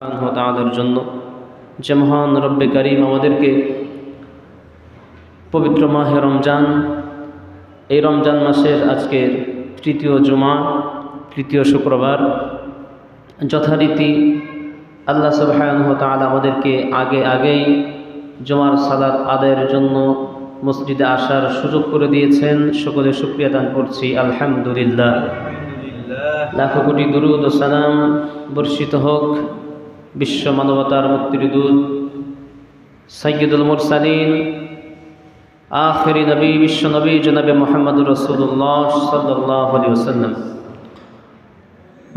তাআলার জন্য যে মহান রব্বে কারীম আমাদেরকে পবিত্র মাহে রমজান, এই রমজান মাসের আজকের তৃতীয় জুমা, তৃতীয় শুক্রবার, যথারীতি আল্লাহ সুবহানাহু ওয়া তাআলা আমাদেরকে আগেই জুমার সালাত আদায়ের জন্য মসজিদে আসার সুযোগ করে দিয়েছেন। সকলে শুকরিয়া দান করছি আলহামদুলিল্লাহ। লাখো কোটি দুরুদ ও সালাম বর্ষিত হোক বিশ্ব মানবতার মুক্তির দূত সাইয়্যিদুল মুরসালিন, আখিরি নবী, বিশ্ব নবী জনাবে মুহাম্মদুর রাসূলুল্লাহ সাল্লাল্লাহু আলাইহি ওয়াসাল্লাম।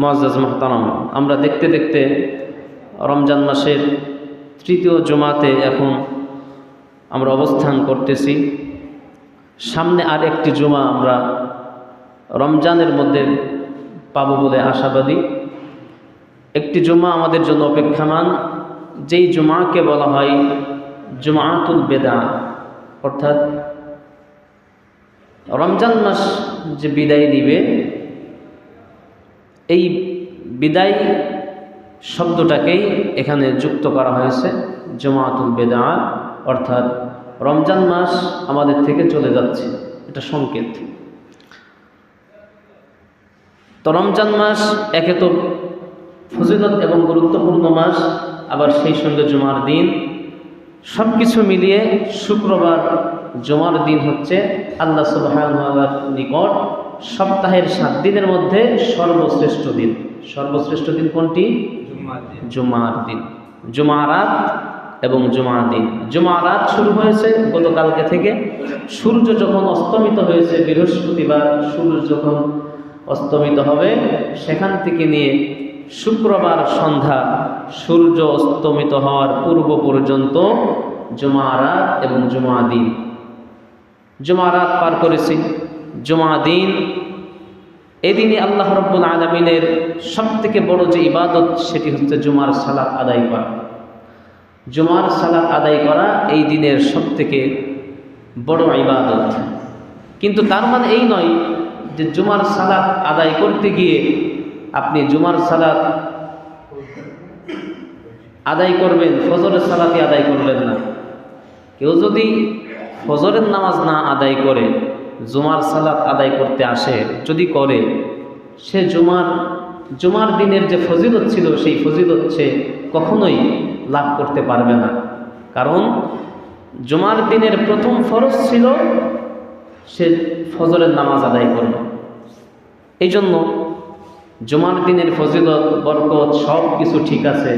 মুআজ্জাজ মুহতারাম, আমরা দেখতে দেখতে রমজান মাসের তৃতীয় জুমাতে এখন আমরা অবস্থান করতেছি। সামনে আর একটি জুমা আমরা রমজানের মধ্যে পাব বলে আশাবাদী। একটি জুমা আমাদের জন্য অপেক্ষামান, যেই জুমাকে বলা হয় জুমাতুল বেদা, অর্থাৎ রমজান মাস যে বিদায় দিবে, এই বিদায় শব্দটাকেই এখানে যুক্ত করা হয়েছে জুমাতুল বেদা, অর্থাৎ রমজান মাস আমাদের থেকে চলে যাচ্ছে, এটা সংকেত। তো রমজান মাস একে তো ফজিলত এবং গুরুত্বপূর্ণ মাস, আবার সেই সঙ্গে জুমার দিন, সব কিছু মিলিয়ে শুক্রবার জুমার দিন হচ্ছে আল্লাহ সুবহানাহু ওয়া তাআলার নিকট সপ্তাহের 7 দিনের মধ্যে সর্বশ্রেষ্ঠ দিন। সর্বশ্রেষ্ঠ দিন কোনটি? জুমার দিন। জুমারাত এবং জুমার দিন। জুমারাত শুরু হয়েছে গতকালকে থেকে। সূর্য যখন অস্তমিত হয়েছে, বৃহস্পতিবার সূর্য যখন অস্তমিত হবে, সেখান থেকে নিয়ে শুক্রবার সন্ধ্যা সূর্য অস্তমিত হওয়ার পূর্ব পর্যন্ত জুমারাত এবং জুমা দিন। জুমারাত পার করেছি, জুমা দিন, এদিনে আল্লাহ রাব্বুল আলামিনের সবথেকে বড় যে ইবাদত, সেটি হচ্ছে জুমার সালাত আদায় করা। জুমার সালাত আদায় করা এই দিনের সবথেকে বড় ইবাদত। কিন্তু তার মানে এই নয় যে জুমার সালাত আদায় করতে গিয়ে আপনি জুমার সালাত আদায় করবেন, ফজরের সালাতই আদায় করলেন না। কেউ যদি ফজরের নামাজ না আদায় করে জুমার সালাত আদায় করতে আসে, যদি করে, সে জুমার দিনের যে ফজিলত ছিল, সেই ফজিলত সে কখনোই লাভ করতে পারবে না। কারণ জুমার দিনের প্রথম ফরজ ছিল সে ফজরের নামাজ আদায় করবে। এই জন্য জুমার দিনের ফজিলত, বরকত সব কিছু ঠিক আছে।